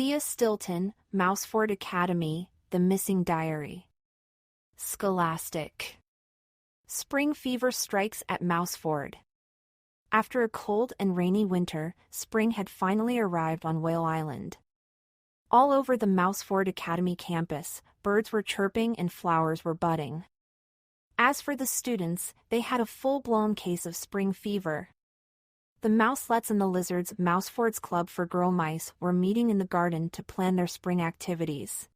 Thea Stilton, Mouseford Academy, The Missing Diary. Scholastic. Spring fever strikes at Mouseford. After a cold and rainy winter, spring had finally arrived on Whale Island. All over the Mouseford Academy campus, birds were chirping and flowers were budding. As for the students, they had a full-blown case of spring fever. The mouselets and the lizards, Mouseford's Club for Girl Mice, were meeting in the garden to plan their spring activities.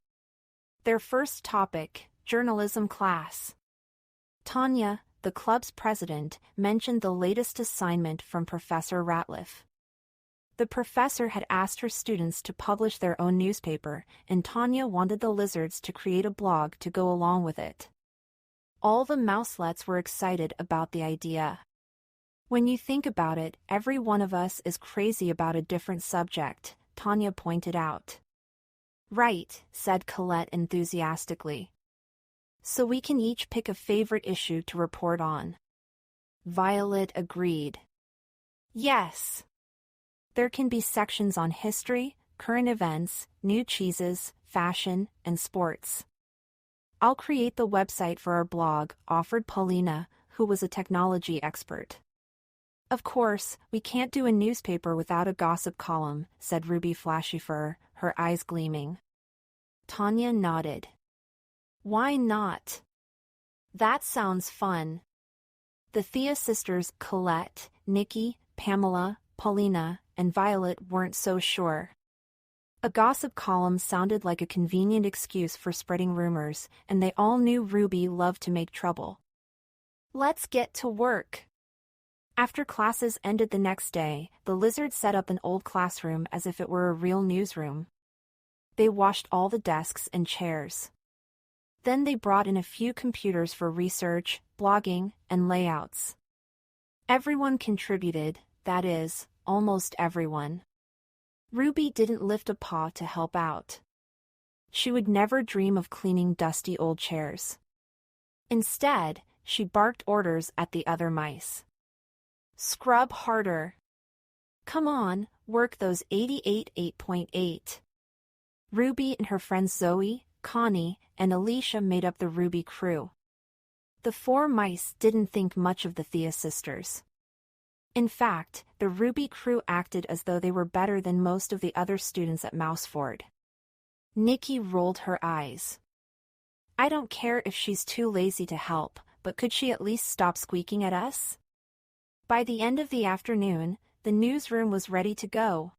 Their first topic, journalism class. Tanya, the club's president, mentioned the latest assignment from Professor Ratliff. The professor had asked her students to publish their own newspaper, and Tanya wanted the lizards to create a blog to go along with it. All the mouselets were excited about the idea. When you think about it, every one of us is crazy about a different subject, Tanya pointed out. Right, said Colette enthusiastically. So we can each pick a favorite issue to report on. Violet agreed. Yes. There can be sections on history, current events, new cheeses, fashion, and sports. I'll create the website for our blog, offered Paulina, who was a technology expert. Of course, we can't do a newspaper without a gossip column, said Ruby Flashyfur, her eyes gleaming. Tanya nodded. Why not? That sounds fun. The Thea sisters, Colette, Nikki, Pamela, Paulina, and Violet weren't so sure. A gossip column sounded like a convenient excuse for spreading rumors, and they all knew Ruby loved to make trouble. Let's get to work. After classes ended the next day, the lizards set up an old classroom as if it were a real newsroom. They washed all the desks and chairs. Then they brought in a few computers for research, blogging, and layouts. Everyone contributed, that is, almost everyone. Ruby didn't lift a paw to help out. She would never dream of cleaning dusty old chairs. Instead, she barked orders at the other mice. Scrub harder. Come on, work those 88.8. Ruby and her friends Zoe, Connie, and Alicia made up the Ruby crew. The four mice didn't think much of the Thea sisters. In fact, the Ruby crew acted as though they were better than most of the other students at Mouseford. Nikki rolled her eyes. I don't care if she's too lazy to help, but could she at least stop squeaking at us? By the end of the afternoon, the newsroom was ready to go.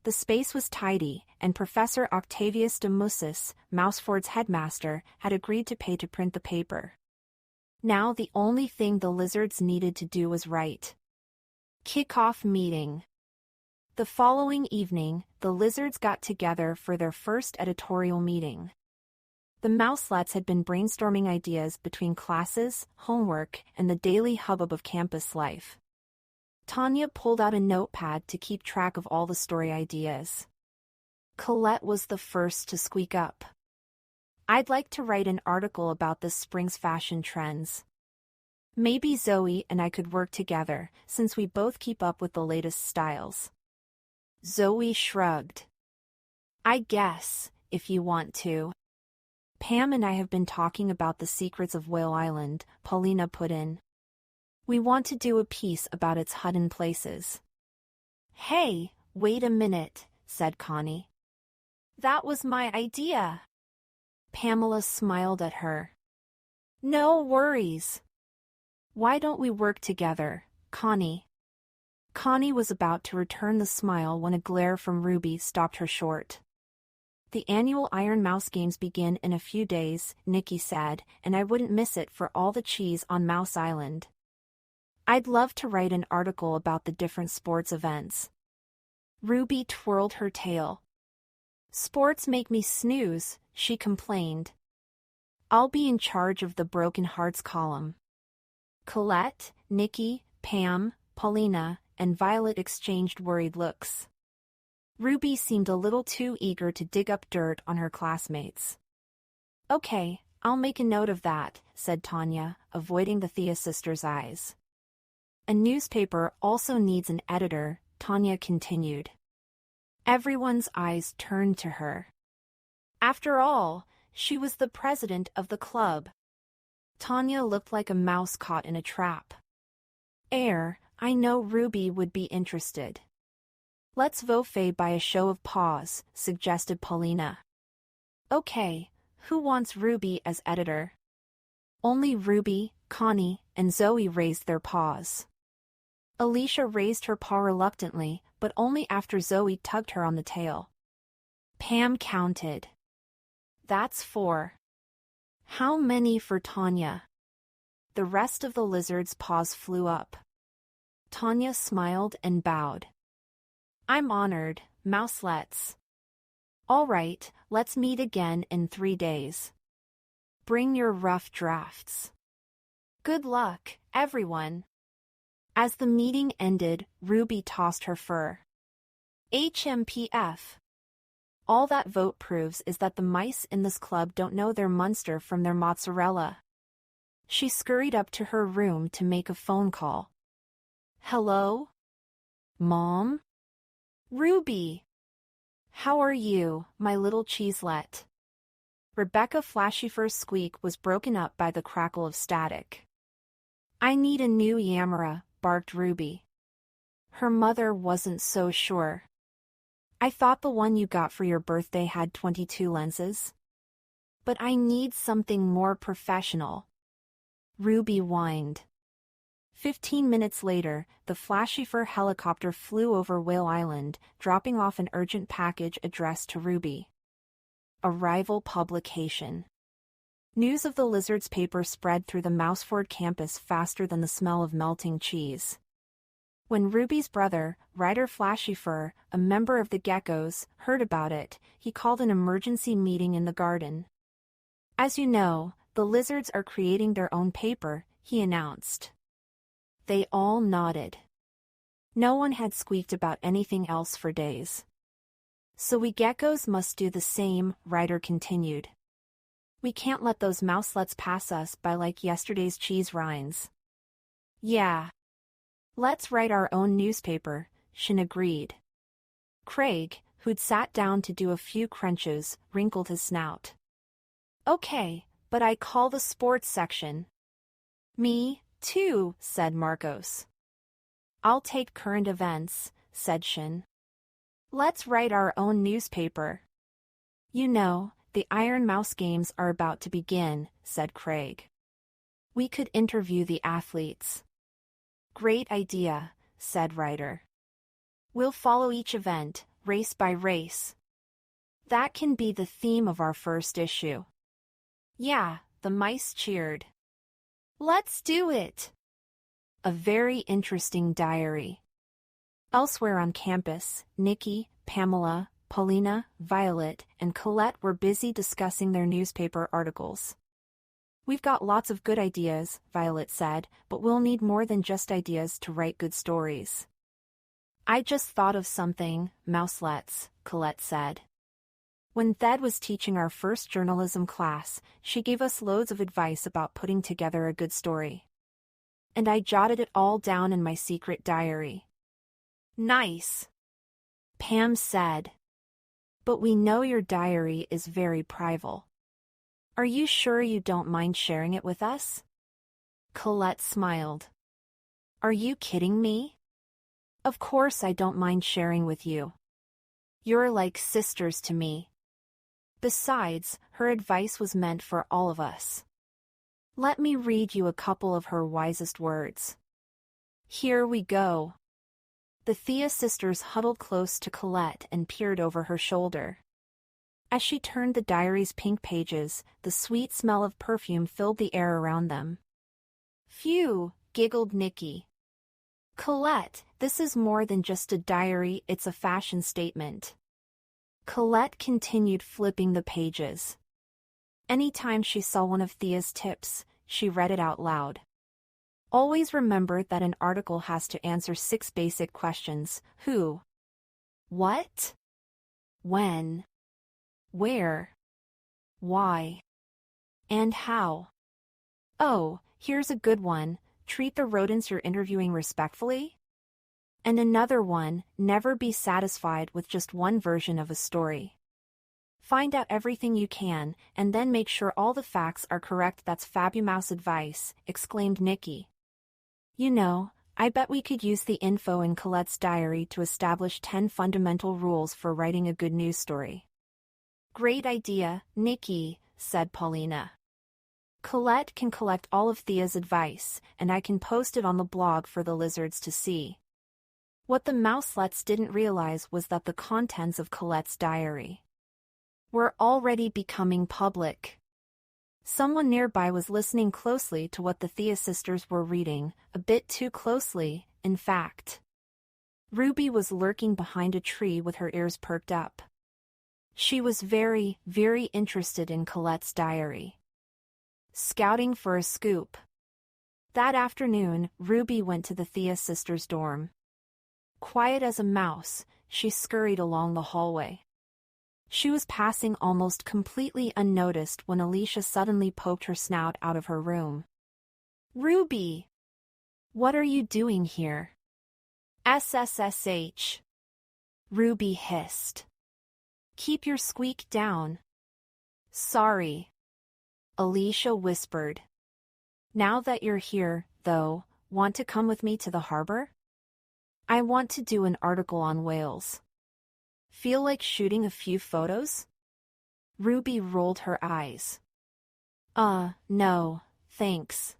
The space was tidy, and Professor Octavius de Mussis, Mouseford's headmaster, had agreed to pay to print the paper. Now the only thing the lizards needed to do was write. Kick-off meeting. The following evening, the lizards got together for their first editorial meeting. The mouselets had been brainstorming ideas between classes, homework, and the daily hubbub of campus life. Tanya pulled out a notepad to keep track of all the story ideas. Colette was the first to squeak up. I'd like to write an article about this spring's fashion trends. Maybe Zoe and I could work together, since we both keep up with the latest styles. Zoe shrugged. I guess, if you want to. Pam and I have been talking about the secrets of Whale Island, Paulina put in. We want to do a piece about its hidden places. Hey, wait a minute, said Connie. That was my idea. Pamela smiled at her. No worries. Why don't we work together, Connie? Connie was about to return the smile when a glare from Ruby stopped her short. The annual Iron Mouse Games begin in a few days, Nikki said, and I wouldn't miss it for all the cheese on Mouse Island. I'd love to write an article about the different sports events. Ruby twirled her tail. Sports make me snooze, she complained. I'll be in charge of the Broken Hearts column. Colette, Nikki, Pam, Paulina, and Violet exchanged worried looks. Ruby seemed a little too eager to dig up dirt on her classmates. Okay, I'll make a note of that, said Tanya, avoiding the Thea sisters' eyes. A newspaper also needs an editor, Tanya continued. Everyone's eyes turned to her. After all, she was the president of the club. Tanya looked like a mouse caught in a trap. I know Ruby would be interested. Let's vote by a show of paws, suggested Paulina. Okay, who wants Ruby as editor? Only Ruby, Connie, and Zoe raised their paws. Alicia raised her paw reluctantly, but only after Zoe tugged her on the tail. Pam counted. That's 4. How many for Tanya? The rest of the lizard's paws flew up. Tanya smiled and bowed. I'm honored, mouselets. All right, let's meet again in 3 days. Bring your rough drafts. Good luck, everyone. As the meeting ended, Ruby tossed her fur. HMPF. All that vote proves is that the mice in this club don't know their Munster from their mozzarella. She scurried up to her room to make a phone call. Hello? Mom? Ruby! How are you, my little cheeselet? Rebecca Flashyfur's squeak was broken up by the crackle of static. I need a new Yamara, barked Ruby. Her mother wasn't so sure. I thought the one you got for your birthday had 22 lenses. But I need something more professional. Ruby whined. 15 minutes later, the Flashyfur helicopter flew over Whale Island, dropping off an urgent package addressed to Ruby. A rival publication. News of the lizard's paper spread through the Mouseford campus faster than the smell of melting cheese. When Ruby's brother, Ryder Flashyfur, a member of the Geckos, heard about it, he called an emergency meeting in the garden. As you know, the lizards are creating their own paper, he announced. They all nodded. No one had squeaked about anything else for days. So we geckos must do the same, Ryder continued. We can't let those mouselets pass us by like yesterday's cheese rinds. Yeah. Let's write our own newspaper, Shin agreed. Craig, who'd sat down to do a few crunches, wrinkled his snout. Okay, but I call the sports section. Me, too, said Marcos. I'll take current events, said Shin. Let's write our own newspaper. You know, the Iron Mouse Games are about to begin, said Craig. We could interview the athletes. Great idea, said Ryder. We'll follow each event, race by race. That can be the theme of our first issue. Yeah, the mice cheered. Let's do it! A very interesting diary. Elsewhere on campus, Nikki, Pamela, Paulina, Violet, and Colette were busy discussing their newspaper articles. We've got lots of good ideas, Violet said, but we'll need more than just ideas to write good stories. I just thought of something, mouselets, Colette said. When Thed was teaching our first journalism class, she gave us loads of advice about putting together a good story. And I jotted it all down in my secret diary. Nice, Pam said. But we know your diary is very private. Are you sure you don't mind sharing it with us? Colette smiled. Are you kidding me? Of course I don't mind sharing with you. You're like sisters to me. Besides, her advice was meant for all of us. Let me read you a couple of her wisest words. Here we go. The Thea sisters huddled close to Colette and peered over her shoulder. As she turned the diary's pink pages, the sweet smell of perfume filled the air around them. Phew, giggled Nikki. Colette, this is more than just a diary, it's a fashion statement. Colette continued flipping the pages. Anytime she saw one of Thea's tips, she read it out loud. Always remember that an article has to answer 6 basic questions: who, what, when, where, why, and how. Oh, here's a good one. Treat the rodents you're interviewing respectfully? And another one, never be satisfied with just one version of a story. Find out everything you can, and then make sure all the facts are correct. That's fabulous advice, exclaimed Nikki. You know, I bet we could use the info in Colette's diary to establish 10 fundamental rules for writing a good news story. Great idea, Nikki, said Paulina. Colette can collect all of Thea's advice, and I can post it on the blog for the lizards to see. What the mouselets didn't realize was that the contents of Colette's diary were already becoming public. Someone nearby was listening closely to what the Thea sisters were reading, a bit too closely, in fact. Ruby was lurking behind a tree with her ears perked up. She was very, very interested in Colette's diary. Scouting for a scoop. That afternoon, Ruby went to the Thea sisters' dorm. Quiet as a mouse, she scurried along the hallway. She was passing almost completely unnoticed when Alicia suddenly poked her snout out of her room. Ruby! What are you doing here? SSSH. Ruby hissed. Keep your squeak down. Sorry. Alicia whispered. Now that you're here, though, want to come with me to the harbor? I want to do an article on whales. Feel like shooting a few photos? Ruby rolled her eyes. No, thanks.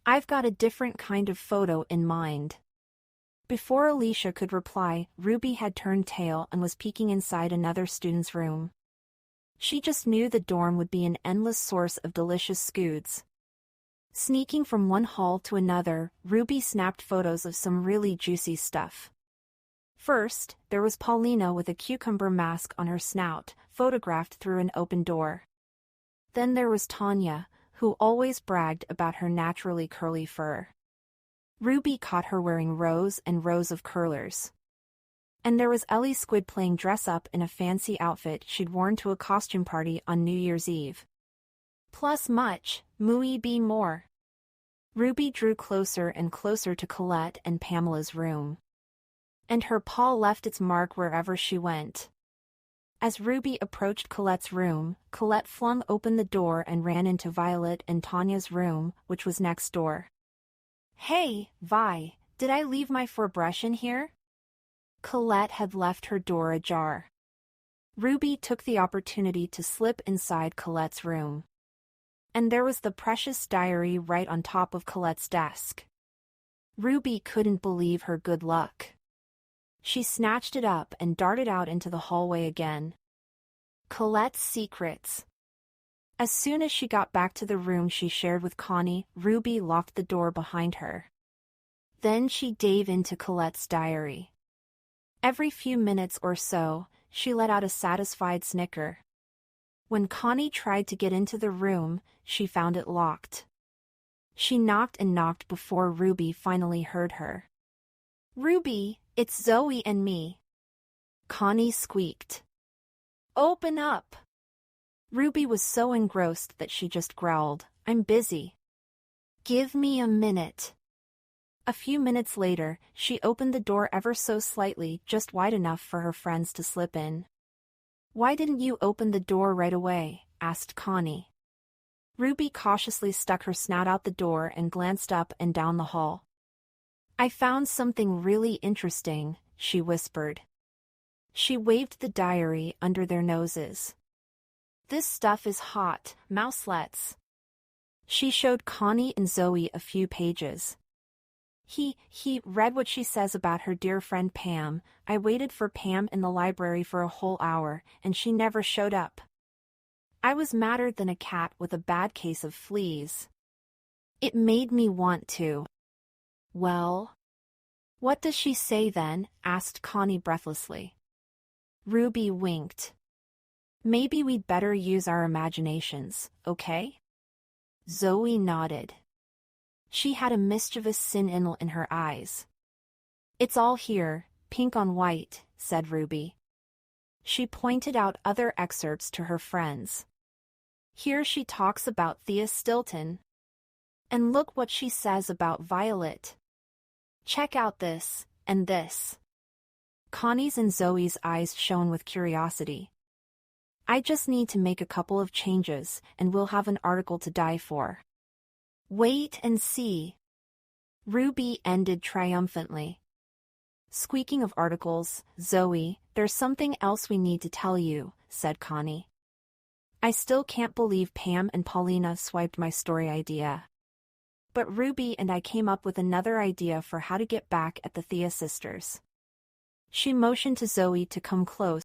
I've got a different kind of photo in mind. Before Alicia could reply, Ruby had turned tail and was peeking inside another student's room. She just knew the dorm would be an endless source of delicious scoods. Sneaking from one hall to another, Ruby snapped photos of some really juicy stuff. First, there was Paulina with a cucumber mask on her snout, photographed through an open door. Then there was Tanya, who always bragged about her naturally curly fur. Ruby caught her wearing rows and rows of curlers. And there was Ellie Squid playing dress-up in a fancy outfit she'd worn to a costume party on New Year's Eve. Plus much, more. Ruby drew closer and closer to Colette and Pamela's room. And her paw left its mark wherever she went. As Ruby approached Colette's room, Colette flung open the door and ran into Violet and Tanya's room, which was next door. Hey, Vi, did I leave my brush in here? Colette had left her door ajar. Ruby took the opportunity to slip inside Colette's room. And there was the precious diary right on top of Colette's desk. Ruby couldn't believe her good luck. She snatched it up and darted out into the hallway again. Colette's secrets. As soon as she got back to the room she shared with Connie, Ruby locked the door behind her. Then she dove into Colette's diary. Every few minutes or so, she let out a satisfied snicker. When Connie tried to get into the room, she found it locked. She knocked and knocked before Ruby finally heard her. Ruby, it's Zoe and me. Connie squeaked. Open up. Ruby was so engrossed that she just growled, I'm busy. Give me a minute. A few minutes later, she opened the door ever so slightly, just wide enough for her friends to slip in. Why didn't you open the door right away? Asked Connie. Ruby cautiously stuck her snout out the door and glanced up and down the hall. I found something really interesting, she whispered. She waved the diary under their noses. This stuff is hot, mouselets. She showed Connie and Zoe a few pages. He read what she says about her dear friend Pam. I waited for Pam in the library for a whole hour, and she never showed up. I was madder than a cat with a bad case of fleas. It made me want to. Well, what does she say then? Asked Connie breathlessly. Ruby winked. Maybe we'd better use our imaginations, okay? Zoe nodded. She had a mischievous sin in her eyes. It's all here, pink on white, said Ruby. She pointed out other excerpts to her friends. Here she talks about Thea Stilton. And look what she says about Violet. Check out this, And this. Connie's and Zoe's eyes shone with curiosity. I just need to make a couple of changes, and we'll have an article to die for. Wait and see. Ruby ended triumphantly. Squeaking of articles, Zoe, there's something else we need to tell you, said Connie. I still can't believe Pam and Paulina swiped my story idea. But Ruby and I came up with another idea for how to get back at the Thea sisters. She motioned to Zoe to come close